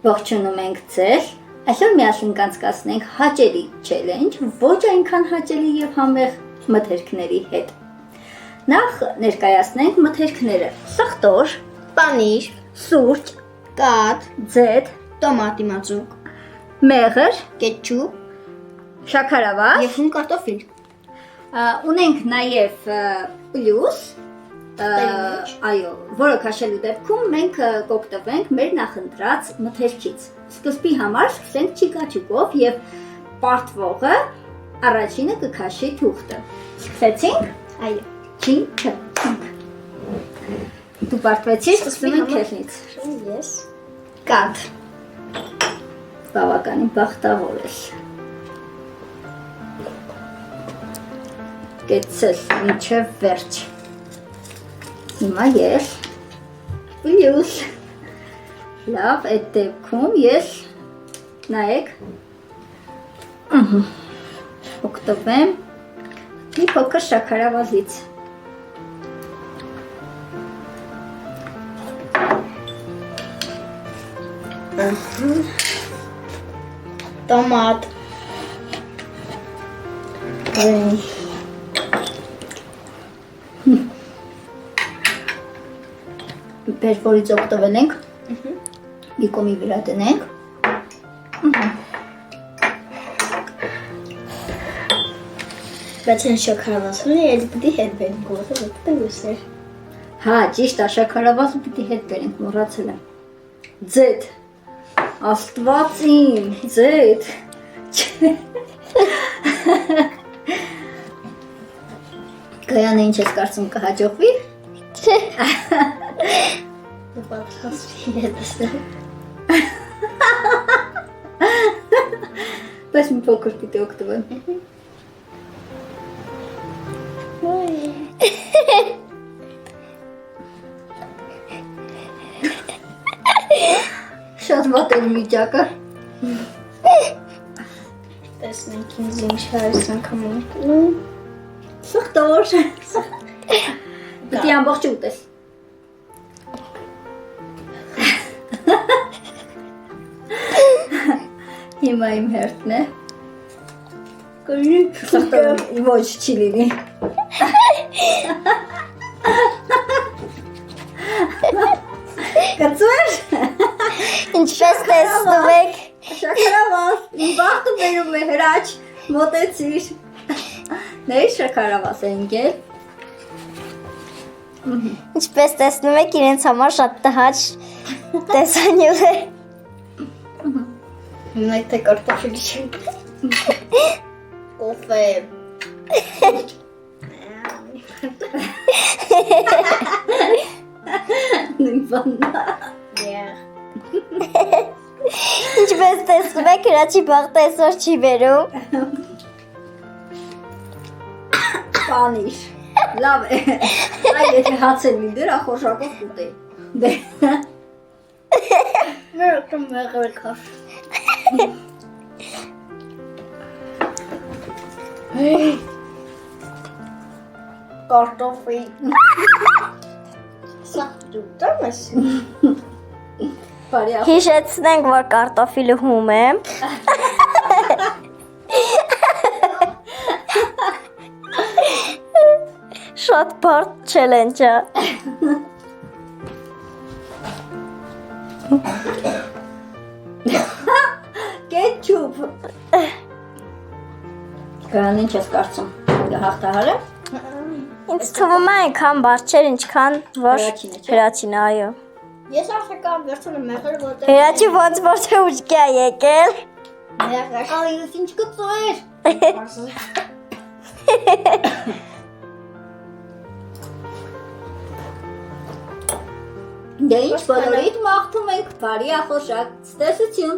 Ողջունում ենք ձեզ, այսօր միասին կանցկացնենք հաճելի չելենջ, ոչ այնքան հաճելի և համեղ մթերքների հետ։ Նախ ներկայացնենք մթերքները՝ սխտոր, պանիր, սուրճ, կաթ, ձեթ, տոմատի մածուկ, մեղր, կետչուպ շաքարավազ և հում կարտոֆիլ։ Ունենք նաև պլյուս, այո, որը քաշելու դեպքում մենք կօգտվենք մեր նախընտրած մթերքից։ Սկզբի համար սկսենք չիկաչուկով և պարտվողը առաջինը կքաշի թուղթը։ Սկսեցինք։ Այո։ Չինք։ Դու պարտվեցիր, սկսում ենք քեզնից։ Ես։ Կաթ։ Բավականին բախտավոր ես։ Կեցցես մինչև վերջ։ Հիմա ես պլյուս։ Լավ, այդ դեպքում ես նայեք օգտվեմ մի փոքր շաքարավազից։ Տոմատ։ Պես որից օգտվել ենք, մի կոմի վրա դնենք։ Բայց են շաքարավազն է, էլ պիտի հետ բերենք, որը պլյուս էր։ Հա, ճիշտ է, շաքարավազը պիտի հետ բերենք, մոռացել եմ։ Ձեթ։ Աստված իմ, ձեթ։ Կայանը ինչ ես կարծում կհաջողվի։ Պատրաստի է տեսնել։ Բայց մի փոքր պիտի օգտվեմ։ Շատ վատ էր վիճակը։ Տեսնենք ինձ ինչ հարս անգամ ունկնում։ Սխտոր։ Պիտի ամբողջը ուտես։ Հիմա իմ հերթն է։ Սխտոր ոչ չի լինի։ Կծուր։ Ինչպես տեսնում եք։ Շաքարավազ, իմ բախտը բերում է հրաչ, մոտեցիր։ Ների շաքարավազ է ընկել։ Ինչպես տեսնում եք, իրենց համար շատ տհաճ տեսանյութ է։ Նայեք թե կարտոֆիլի չեմ։ Ով է։ Նույն բանն է։ Ինչպես տեսնում եք, հրաչի բախտը այսօր չի բերում։ Պանիր։ Լավ է։ Այ եթե հաց էլ մի դրա խոշակով կուտեի։ Դե։ Մերոք մեղր քաշ։ Կարտոֆիլ։ Սա դուտամ ես։ Բարի ախ։ Հիշեցնենք, որ կարտոֆիլը հում է։ Շատ բարդ չելենջ է։ Կետչուպ։ Կան ինչ ես կարծում։ Հաղթահարը։ Ինձ թվում է այնքան բարդ չէր, ինչքան որ հրաչինը, այո։ Ես ասական վերցնում եմ մեղրը, որտեղ Հրաչի ոնց որ թե ուժգի է եկել։ մեղր։ Այ ես ինչ կծուեր։ Դե ինչ բոլորիդ մաղթում ենք բարի ախոշակ, ցտեսություն։